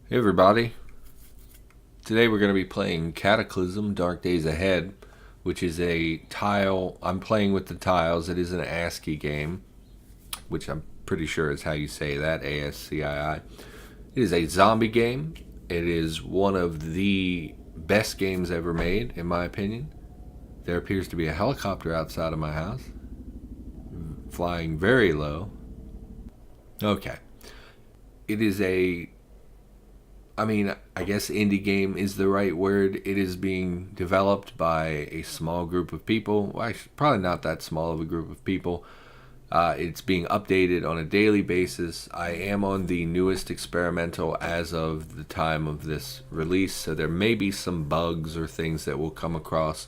Hey everybody, today we're going to be playing Cataclysm Dark Days Ahead, which is a tile. I'm playing with the tiles. It is an ASCII game, which I'm pretty sure is how you say that, ASCII. It is a zombie game. It is one of the best games ever made, in my opinion. There appears to be a helicopter outside of my house, flying very low. Okay. It is I guess indie game is the right word. It is being developed by a small group of people. Well, actually, probably not that small of a group of people. It's being updated on a daily basis. I am on the newest experimental as of the time of this release, so there may be some bugs or things that we'll come across.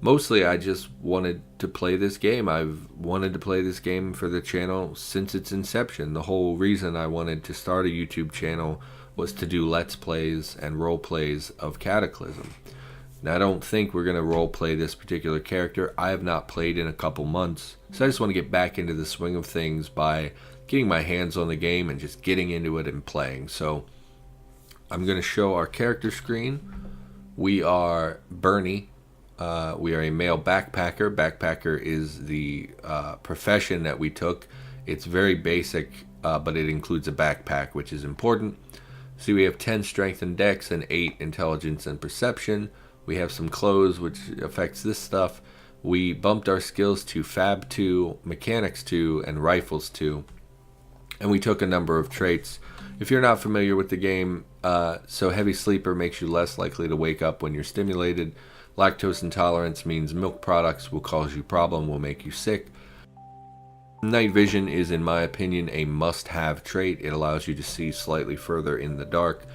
Mostly, I just wanted to play this game. I've wanted to play this game for the channel since its inception. The whole reason I wanted to start a YouTube channel was to do Let's Plays and role plays of Cataclysm. Now, I don't think we're going to role play this particular character. I have not played in a couple months, so I just want to get back into the swing of things by getting my hands on the game and just getting into it and playing. So I'm going to show our character screen. We are Bernie. We are a male backpacker. Backpacker is the profession that we took. It's very basic, but it includes a backpack, which is important. See, we have 10 strength and dex and 8 intelligence and perception. We have some clothes, which affects this stuff. We bumped our skills to Fab 2, Mechanics 2, and Rifles 2. And we took a number of traits. If you're not familiar with the game, so heavy sleeper makes you less likely to wake up when you're stimulated. Lactose intolerance means milk products will cause you problem, will make you sick. Night vision is, in my opinion, a must-have trait. It allows you to see slightly further in the dark.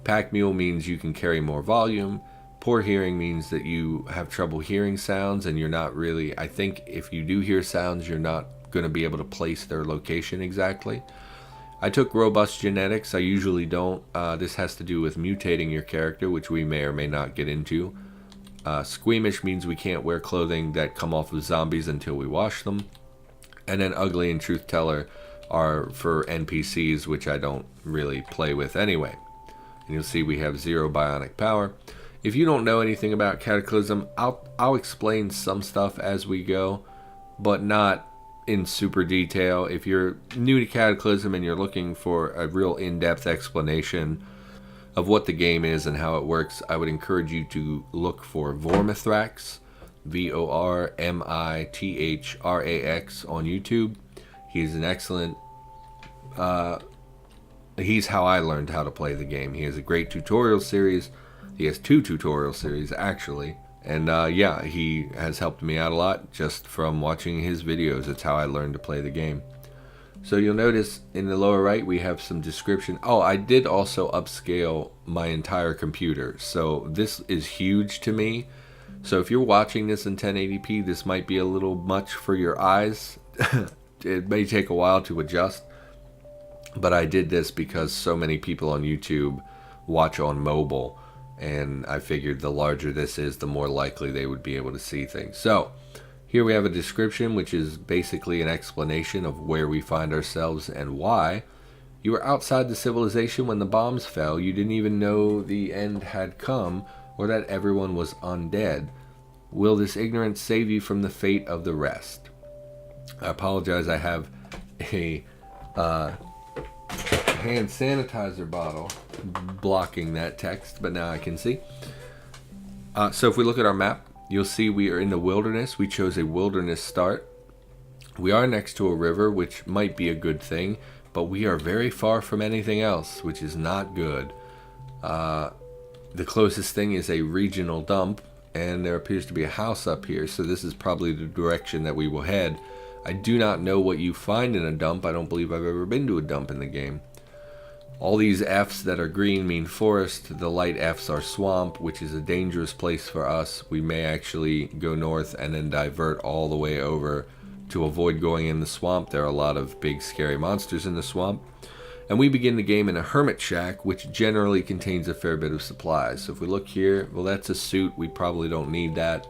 Pack mule means you can carry more volume. Poor hearing means that you have trouble hearing sounds, and you're not really, I think if you do hear sounds, you're not going to be able to place their location exactly. I took robust genetics. I usually don't. This has to do with mutating your character, which we may or may not get into. Squeamish means we can't wear clothing that come off of zombies until we wash them. And then ugly and truth teller are for NPCs, which I don't really play with anyway. And you'll see we have 0 bionic power. If you don't know anything about Cataclysm, I'll explain some stuff as we go, but not in super detail. If you're new to Cataclysm and you're looking for a real in-depth explanation of what the game is and how it works, I would encourage you to look for Vormithrax, Vormithrax on YouTube. He's an excellent, he's how I learned how to play the game. He has a great tutorial series. He has 2 tutorial series actually. And yeah, he has helped me out a lot just from watching his videos. It's how I learned to play the game. So you'll notice in the lower right we have some description. Oh, I did also upscale my entire computer. So this is huge to me. So if you're watching this in 1080p, this might be a little much for your eyes. It may take a while to adjust. But I did this because so many people on YouTube watch on mobile. And I figured the larger this is, the more likely they would be able to see things. So here we have a description, which is basically an explanation of where we find ourselves and why. You were outside the civilization when the bombs fell. You didn't even know the end had come, or that everyone was undead. Will this ignorance save you from the fate of the rest? I apologize, I have a hand sanitizer bottle blocking that text, but now I can see. So if we look at our map, you'll see we are in the wilderness. We chose a wilderness start. We are next to a river, which might be a good thing, but we are very far from anything else, which is not good. The closest thing is a regional dump, and there appears to be a house up here, so this is probably the direction that we will head. I do not know what you find in a dump. I don't believe I've ever been to a dump in the game. All these F's that are green mean forest. The light F's are swamp, which is a dangerous place for us. We may actually go north and then divert all the way over to avoid going in the swamp. There are a lot of big scary monsters in the swamp. And we begin the game in a hermit shack, which generally contains a fair bit of supplies. So if we look here, well, that's a suit. We probably don't need that.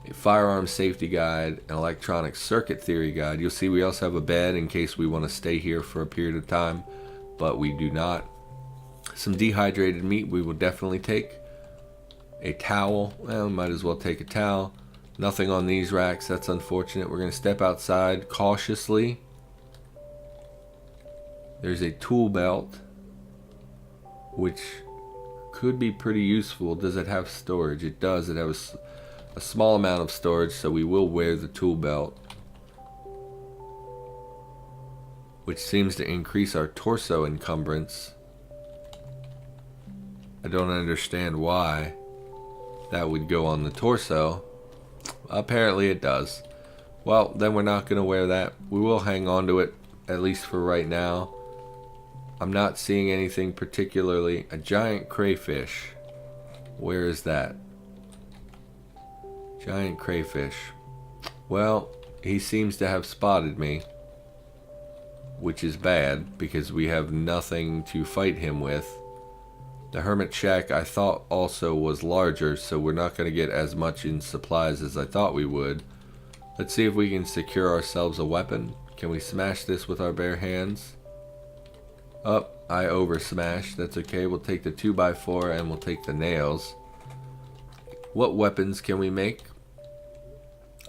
A firearm safety guide, an electronic circuit theory guide. You'll see we also have a bed in case we want to stay here for a period of time, but we do not. Some dehydrated meat we will definitely take. A towel. Well, might as well take a towel. Nothing on these racks. That's unfortunate. We're going to step outside cautiously. There's a tool belt, which could be pretty useful. Does it have storage? It does. It has a small amount of storage, so we will wear the tool belt, which seems to increase our torso encumbrance. I don't understand why that would go on the torso. Apparently it does. Well, then we're not going to wear that. We will hang on to it, at least for right now. I'm not seeing anything particularly. A giant crayfish. Where is that? Giant crayfish. Well, he seems to have spotted me, which is bad because we have nothing to fight him with. The hermit shack I thought also was larger, so we're not going to get as much in supplies as I thought we would. Let's see if we can secure ourselves a weapon. Can we smash this with our bare hands? Oh, I over smashed. That's okay. We'll take the 2x4 and we'll take the nails. What weapons can we make?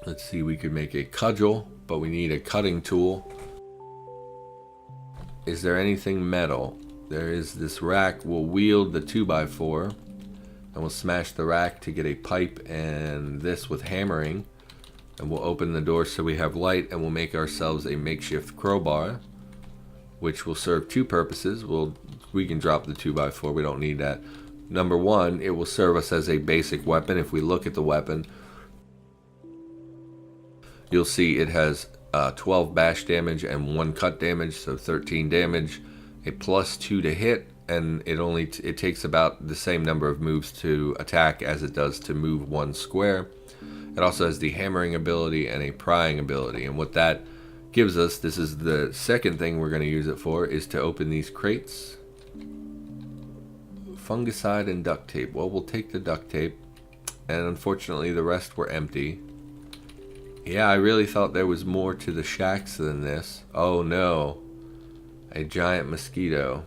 Let's see, we could make a cudgel, but we need a cutting tool. Is there anything metal? There is this rack. We'll wield the 2x4 and we'll smash the rack to get a pipe and this with hammering. And we'll open the door so we have light, and we'll make ourselves a makeshift crowbar, which will serve two purposes. We can drop the 2x4. We don't need that. Number one, it will serve us as a basic weapon. If we look at the weapon, you'll see it has 12 bash damage and 1 cut damage, so 13 damage, a +2 to hit, and it takes about the same number of moves to attack as it does to move 1 square. It also has the hammering ability and a prying ability, and what that gives us, this is the second thing we're going to use it for, is to open these crates. Fungicide and duct tape. Well, we'll take the duct tape, and unfortunately the rest were empty. Yeah, I really thought there was more to the shacks than this. Oh no. A giant mosquito.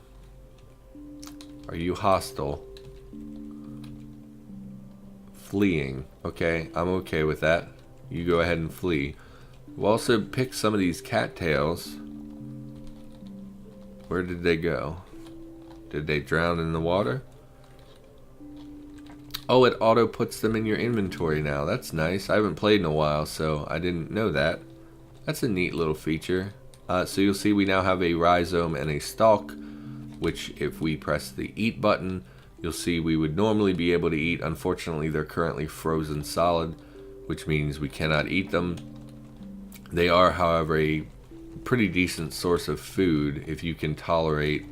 Are you hostile? Fleeing. Okay, I'm okay with that. You go ahead and flee. We'll also pick some of these cattails. Where did they go? Did they drown in the water? Oh, it auto puts them in your inventory now. That's nice. I haven't played in a while, so I didn't know that. That's a neat little feature. So you'll see we now have a rhizome and a stalk, which if we press the eat button, you'll see we would normally be able to eat. Unfortunately, they're currently frozen solid, which means we cannot eat them. They are, however, a pretty decent source of food if you can tolerate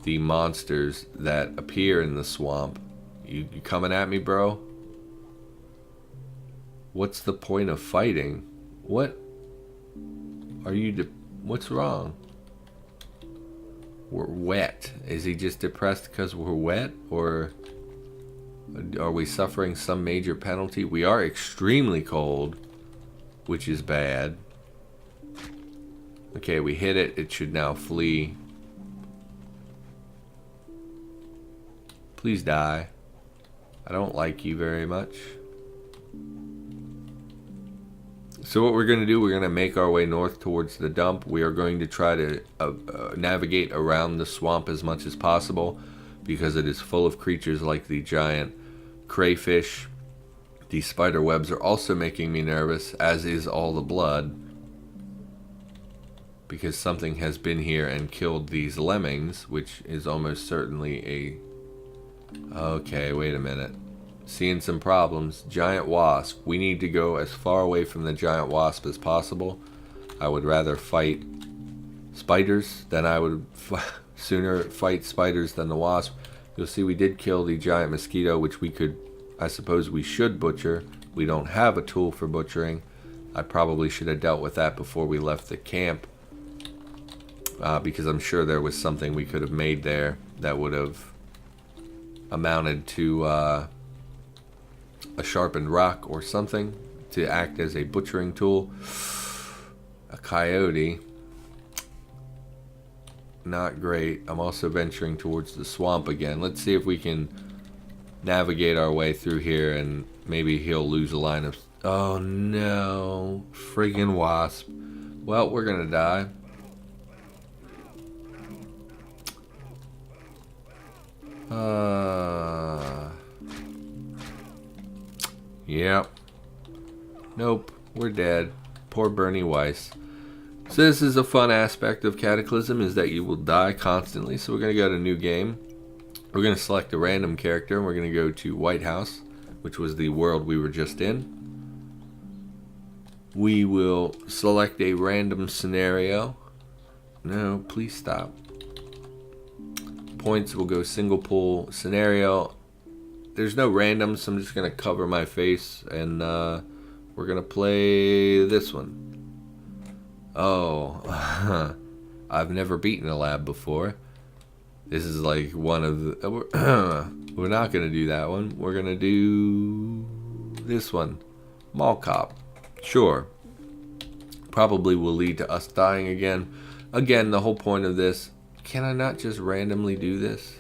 the monsters that appear in the swamp. You coming at me, bro? What's the point of fighting? What are you? What's wrong? We're wet. Is he just depressed because we're wet, or are we suffering some major penalty? We are extremely cold, which is bad. Okay, we hit it. It should now flee. Please die. I don't like you very much. So what we're going to do, we're going to make our way north towards the dump. We are going to try to navigate around the swamp as much as possible, because it is full of creatures like the giant crayfish. The spider webs are also making me nervous, as is all the blood, because something has been here and killed these lemmings, which is almost certainly a... Okay, wait a minute. Seeing some problems. Giant wasp. We need to go as far away from the giant wasp as possible. I would rather fight spiders than I would sooner fight spiders than the wasp. You'll see we did kill the giant mosquito, which we could, I suppose we should butcher. We don't have a tool for butchering. I probably should have dealt with that before we left the camp, because I'm sure there was something we could have made there that would have amounted to a sharpened rock or something to act as a butchering tool. A coyote. Not great. I'm also venturing towards the swamp again. Let's see if we can navigate our way through here, and maybe he'll lose a line of... Oh no. Friggin' wasp. Well, we're gonna die. Yep. Nope. We're dead. Poor Bernie Weiss. So this is a fun aspect of Cataclysm, is that you will die constantly. So we're going to go to new game. We're going to select a random character, and we're going to go to White House, which was the world we were just in. We will select a random scenario. No, please stop. Points will go single pool scenario. There's no random, so I'm just going to cover my face, and we're going to play this one. Oh, I've never beaten a lab before. This is like one of the... we're not going to do that one. We're going to do this one. Mall Cop. Sure. Probably will lead to us dying again. Again, the whole point of this... Can I not just randomly do this?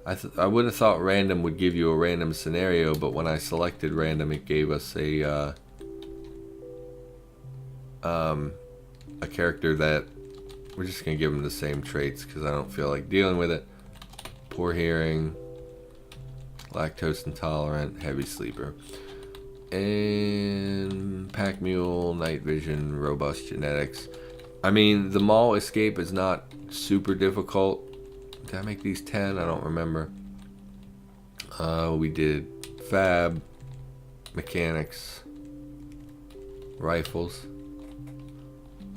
I would have thought random would give you a random scenario, but when I selected random, it gave us a character that we're just gonna give him the same traits because I don't feel like dealing with it. Poor hearing, lactose intolerant, heavy sleeper, and pack mule, night vision, robust genetics. I mean, the mall escape is not super difficult. Did I make these 10? I don't remember. We did fab, mechanics, rifles.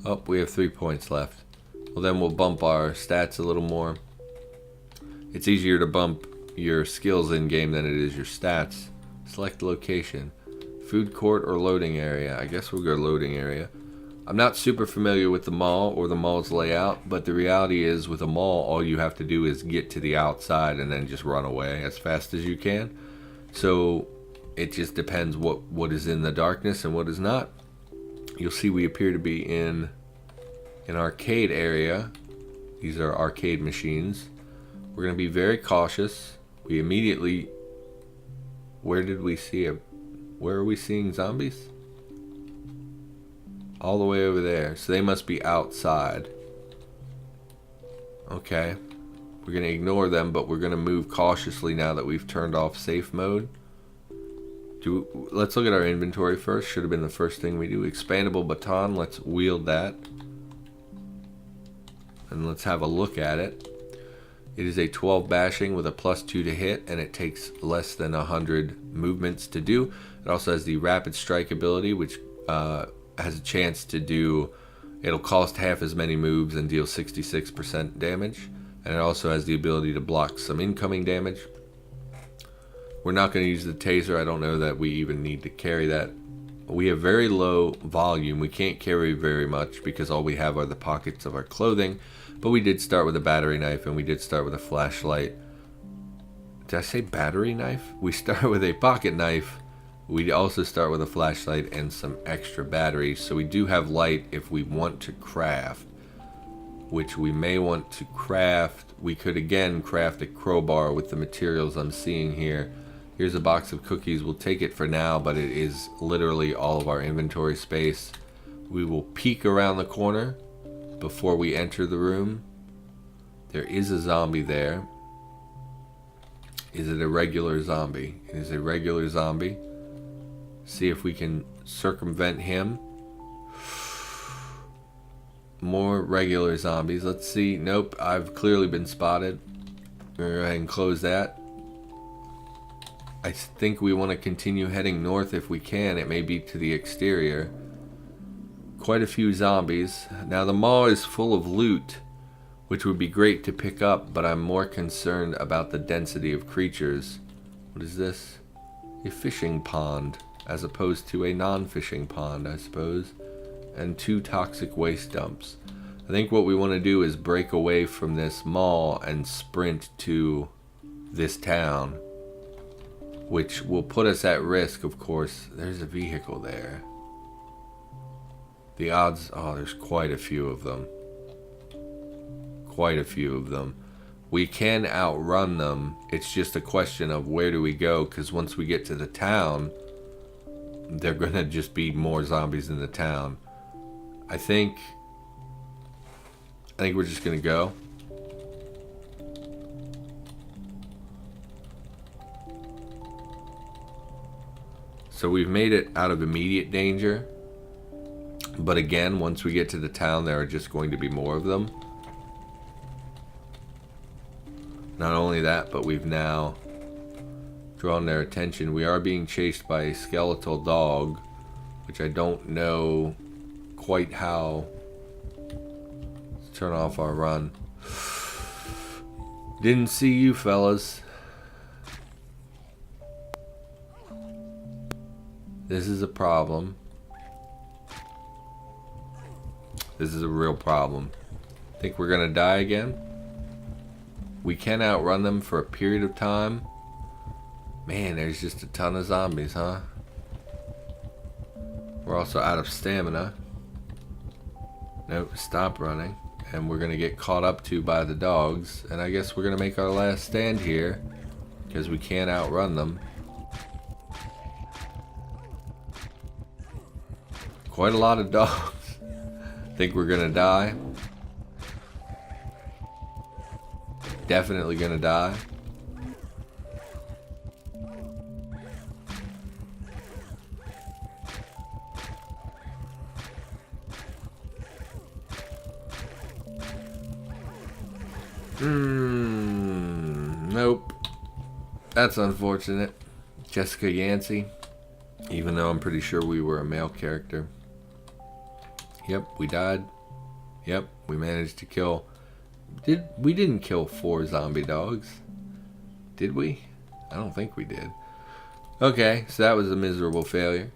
Oh, we have 3 points left. Well, then we'll bump our stats a little more. It's easier to bump your skills in game than it is your stats. Select location. Food court or loading area. I guess we'll go loading area. I'm not super familiar with the mall or the mall's layout, but the reality is with a mall, all you have to do is get to the outside and then just run away as fast as you can. So it just depends what is in the darkness and what is not. You'll see we appear to be in an arcade area. These are arcade machines. We're going to be very cautious. We immediately... Where did we see a... Where are we seeing zombies? All the way over there. So they must be outside. Okay. We're going to ignore them, but we're going to move cautiously now that we've turned off safe mode. Let's look at our inventory first. Should have been the first thing we do. Expandable baton. Let's wield that. And let's have a look at it. It is a 12 bashing with a +2 to hit, and it takes less than 100 movements to do. It also has the rapid strike ability, which has a chance to do... It'll cost half as many moves and deal 66% damage. And it also has the ability to block some incoming damage. We're not going to use the taser. I don't know that we even need to carry that. We have very low volume. We can't carry very much because all we have are the pockets of our clothing. But we did start with a battery knife, and we did start with a flashlight. Did I say battery knife? We start with a pocket knife. We also start with a flashlight and some extra batteries. So we do have light if we want to craft, which we may want to craft. We could again craft a crowbar with the materials I'm seeing here. Here's a box of cookies. We'll take it for now, but it is literally all of our inventory space. We will peek around the corner before we enter the room. There is a zombie there. Is it a regular zombie? It is a regular zombie. See if we can circumvent him. More regular zombies. Let's see. Nope, I've clearly been spotted. Go ahead and close that. I think we want to continue heading north if we can. It may be to the exterior. Quite a few zombies. Now the mall is full of loot, which would be great to pick up, but I'm more concerned about the density of creatures. What is this? A fishing pond, as opposed to a non-fishing pond, I suppose. And 2 toxic waste dumps. I think what we want to do is break away from this mall and sprint to this town, which will put us at risk, of course. There's a vehicle there. The odds... Oh, there's quite a few of them. quite a few of them. We can outrun them. It's just a question of where do we go, because once we get to the town, they're going to just be more zombies in the town. I think we're just going to go. So we've made it out of immediate danger. But again, once we get to the town, there are just going to be more of them. Not only that, but we've now drawn their attention. We are being chased by a skeletal dog, which I don't know quite how to turn off our run. Didn't see you fellas. This is a problem. This is a real problem. Think we're gonna die again? We can outrun them for a period of time. Man, there's just a ton of zombies, huh? We're also out of stamina. Nope, stop running. And we're gonna get caught up to by the dogs. And I guess we're gonna make our last stand here, because we can't outrun them. Quite a lot of dogs. Think we're gonna die. Definitely gonna die. Nope. That's unfortunate. Jessica Yancey. Even though I'm pretty sure we were a male character. Yep, we died. Yep, we managed to kill. We didn't kill 4 zombie dogs. Did we? I don't think we did. Okay, so that was a miserable failure.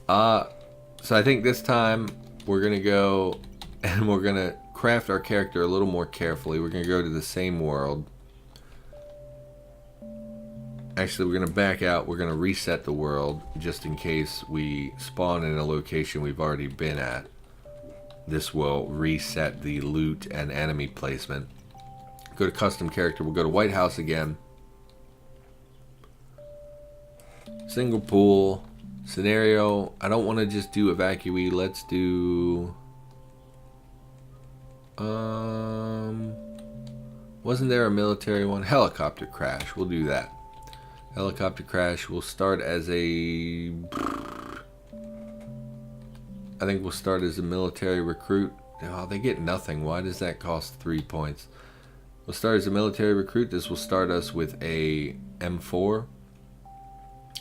So I think this time we're gonna go and we're gonna craft our character a little more carefully. We're gonna go to the same world. Actually, we're gonna back out. We're gonna reset the world just in case we spawn in a location we've already been at. This will reset the loot and enemy placement. Go to custom character. We'll go to White House again. Single pool. Scenario. I don't want to just do evacuee. Let's do... Wasn't there a military one? Helicopter crash. We'll do that. Helicopter crash. We'll start as a... I think we'll start as a military recruit. Oh, they get nothing. Why does that cost 3 points? We'll start as a military recruit. This will start us with a M4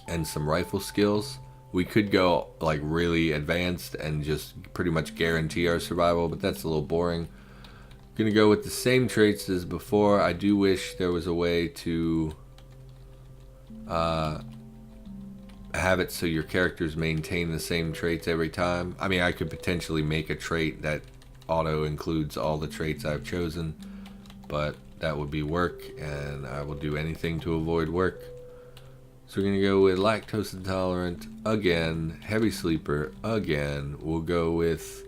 and some rifle skills. We could go like really advanced and just pretty much guarantee our survival, but that's a little boring. Gonna go with the same traits as before. I do wish there was a way to have it so your characters maintain the same traits every time. I mean, I could potentially make a trait that auto includes all the traits I've chosen, but that would be work, and I will do anything to avoid work. So we're going to go with lactose intolerant again, heavy sleeper again. We'll go with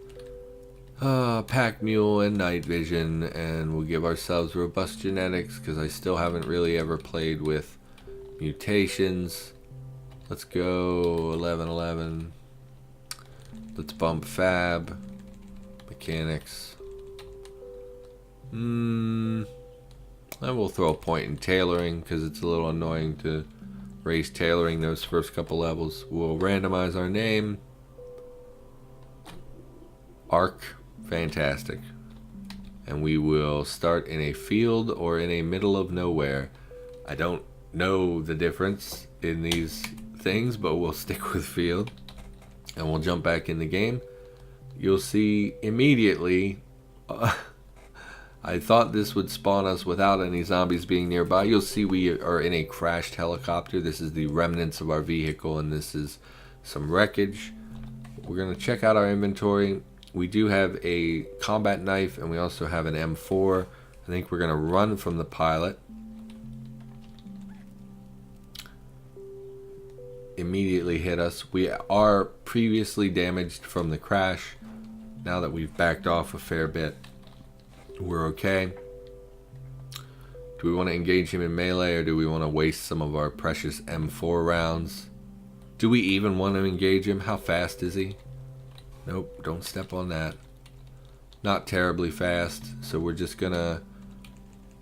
pack mule and night vision, and we'll give ourselves robust genetics because I still haven't really ever played with mutations. Let's go 1111. Let's bump fab. Mechanics. I will throw a point in tailoring because it's a little annoying to raise tailoring those first couple levels. We'll randomize our name. Arc. Fantastic. And we will start in a field or in a middle of nowhere. I don't know the difference in these things, but we'll stick with field and we'll jump back in the game. You'll see immediately I thought this would spawn us without any zombies being nearby. You'll see we are in a crashed helicopter. This is the remnants of our vehicle, and this is some wreckage. We're going to check out our inventory. We do have a combat knife and we also have an M4. I think we're going to run from the pilot. Immediately hit us. We are previously damaged from the crash. Now that we've backed off a fair bit, we're okay. Do we want to engage him in melee, or do we want to waste some of our precious M4 rounds? Do we even want to engage him? How fast is he? Nope, don't step on that. Not terribly fast, so we're just gonna...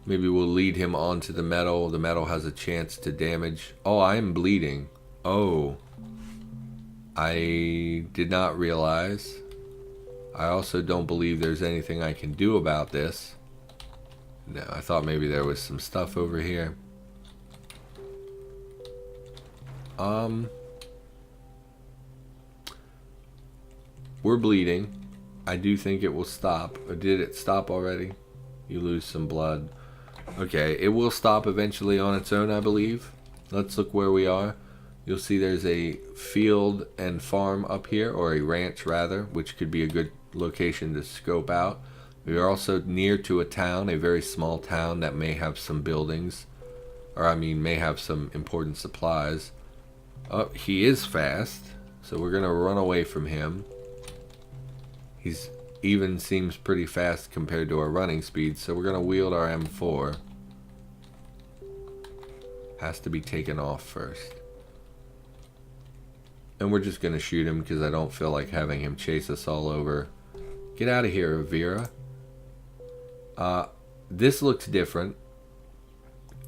Maybe we'll lead him onto the metal. The metal has a chance to damage. Oh, I am bleeding. Oh. I did not realize. I also don't believe there's anything I can do about this. No, I thought maybe there was some stuff over here. We're bleeding. I do think it will stop. Or did it stop already? You lose some blood. Okay, it will stop eventually on its own, I believe. Let's look where we are. You'll see there's a field and farm up here, or a ranch rather, which could be a good location to scope out. We are also near to a town, a very small town that may have some buildings, or I mean may have some important supplies. Oh, he is fast, so we're gonna run away from him. He's even seems pretty fast compared to our running speed, so we're gonna wield our M4. Has to be taken off first. And we're just gonna shoot him because I don't feel like having him chase us all over. Get out of here, Vera. This looks different.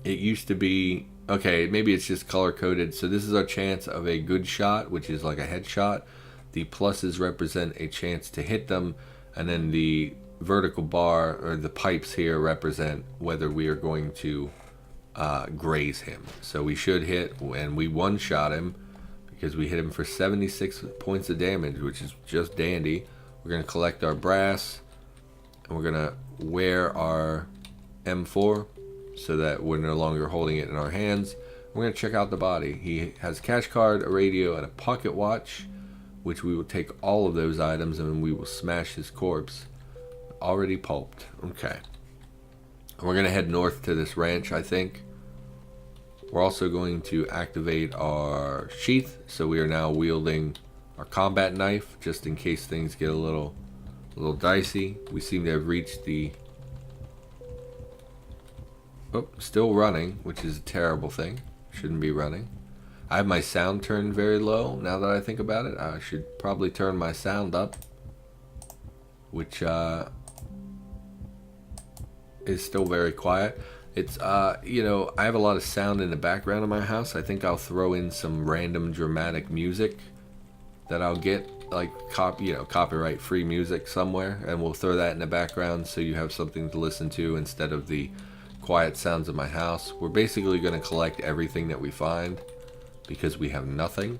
It used to be... Okay, maybe it's just color-coded. So this is our chance of a good shot, which is like a headshot. The pluses represent a chance to hit them. And then the vertical bar, or the pipes here, represent whether we are going to graze him. So we should hit, and we one-shot him because we hit him for 76 points of damage, which is just dandy. We're going to collect our brass, and we're going to wear our M4 so that we're no longer holding it in our hands. We're going to check out the body. He has a cash card, a radio, and a pocket watch, which we will take all of those items and we will smash his corpse. Already pulped. Okay. And we're going to head north to this ranch, I think. We're also going to activate our sheath, so we are now wielding our combat knife, just in case things get a little dicey. We seem to have reached the... Oh, still running, which is a terrible thing. Shouldn't be running. I have my sound turned very low, now that I think about it. I should probably turn my sound up, which is still very quiet. It's, you know, I have a lot of sound in the background of my house. I think I'll throw in some random dramatic music that I'll get, like, copyright free music somewhere, and we'll throw that in the background so you have something to listen to instead of the quiet sounds of my house. We're basically going to collect everything that we find because we have nothing.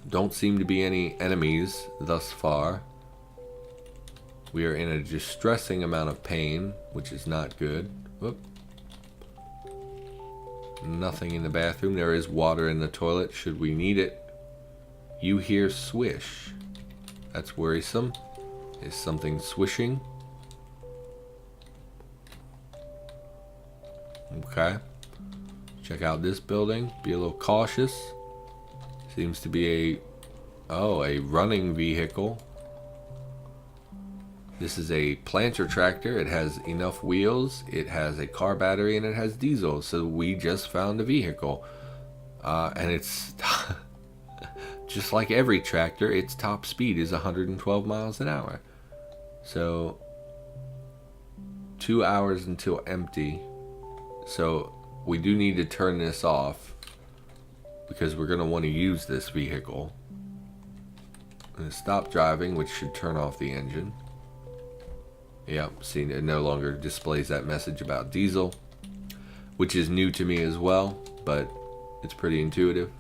Don't seem to be any enemies thus far. We are in a distressing amount of pain, which is not good. Whoop. Nothing in the bathroom. There is water in the toilet should we need it. You hear swish. That's worrisome. Is something swishing? Okay. Check out this building. Be a little cautious. Seems to be a running vehicle. This is a planter tractor. It has enough wheels, it has a car battery, and it has diesel. So we just found a vehicle. And it's just like every tractor, its top speed is 112 miles an hour. So 2 hours until empty. So we do need to turn this off because we're going to want to use this vehicle. I'm going to stop driving, which should turn off the engine. Yep, see, it no longer displays that message about diesel, which is new to me as well, but it's pretty intuitive.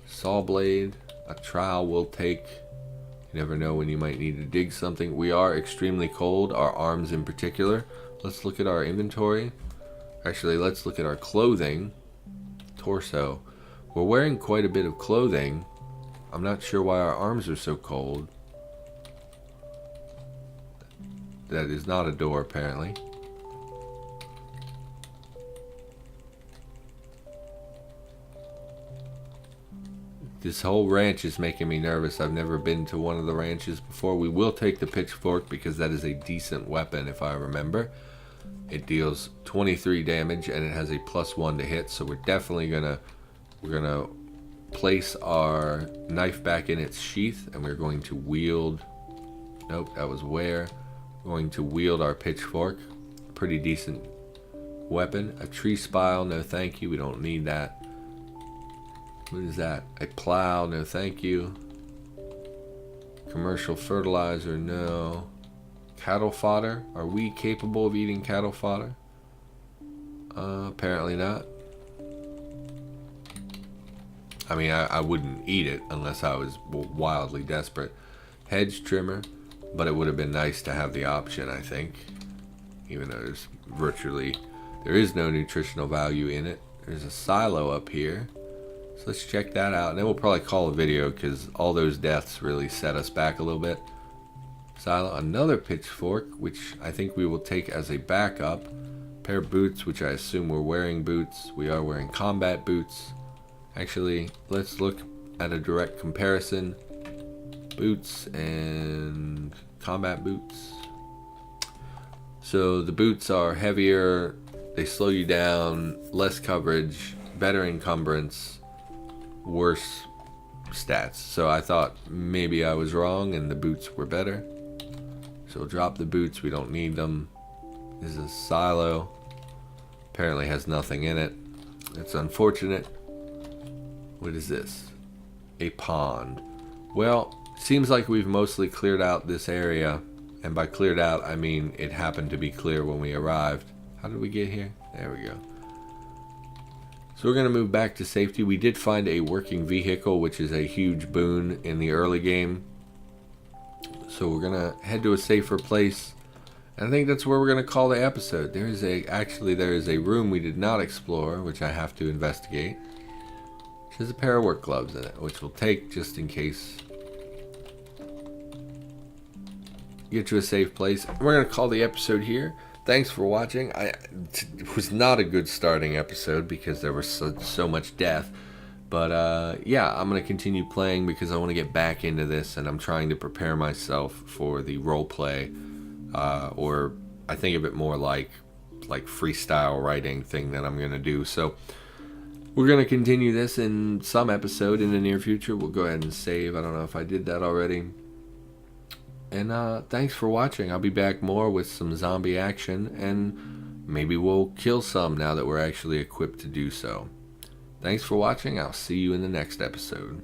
Saw blade, a trowel will take. You never know when you might need to dig something. We are extremely cold, our arms in particular. Let's look at our inventory. Actually, let's look at our clothing. Torso. We're wearing quite a bit of clothing. I'm not sure why our arms are so cold. That is not a door, apparently. This whole ranch is making me nervous. I've never been to one of the ranches before. We will take the pitchfork because that is a decent weapon if I remember. It deals 23 damage and it has a +1 to hit, so we're definitely gonna place our knife back in its sheath, and we're going to wield, nope, that was where, we're going to wield our pitchfork. Pretty decent weapon. A tree spile, no thank you, we don't need that. What is that? A plow, no thank you. Commercial fertilizer, no. Cattle fodder, are we capable of eating cattle fodder? Apparently not. I mean, I wouldn't eat it unless I was wildly desperate. Hedge trimmer, but it would have been nice to have the option, I think. Even though there is no nutritional value in it. There's a silo up here. So let's check that out. And then we'll probably call a video because all those deaths really set us back a little bit. Silo, another pitchfork, which I think we will take as a backup. Pair of boots, which I assume we're wearing boots. We are wearing combat boots. Actually, let's look at a direct comparison. Boots and combat boots. So the boots are heavier, they slow you down, less coverage, better encumbrance, worse stats. So I thought maybe I was wrong and the boots were better. So we'll drop the boots, we don't need them. This is a silo. Apparently has nothing in it. It's unfortunate. What is this? A pond. Well, seems like we've mostly cleared out this area. And by cleared out, I mean it happened to be clear when we arrived. How did we get here? There we go. So we're going to move back to safety. We did find a working vehicle, which is a huge boon in the early game. So we're going to head to a safer place. And I think that's where we're going to call the episode. There is a room we did not explore, which I have to investigate. There's a pair of work gloves in it, which we'll take just in case. Get to a safe place. We're going to call the episode here. Thanks for watching. It was not a good starting episode because there was so much death. But yeah, I'm going to continue playing because I want to get back into this, and I'm trying to prepare myself for the role play, or I think of it more like freestyle writing thing that I'm going to do. So we're going to continue this in some episode in the near future. We'll go ahead and save. I don't know if I did that already. And thanks for watching. I'll be back more with some zombie action, and maybe we'll kill some now that we're actually equipped to do so. Thanks for watching. I'll see you in the next episode.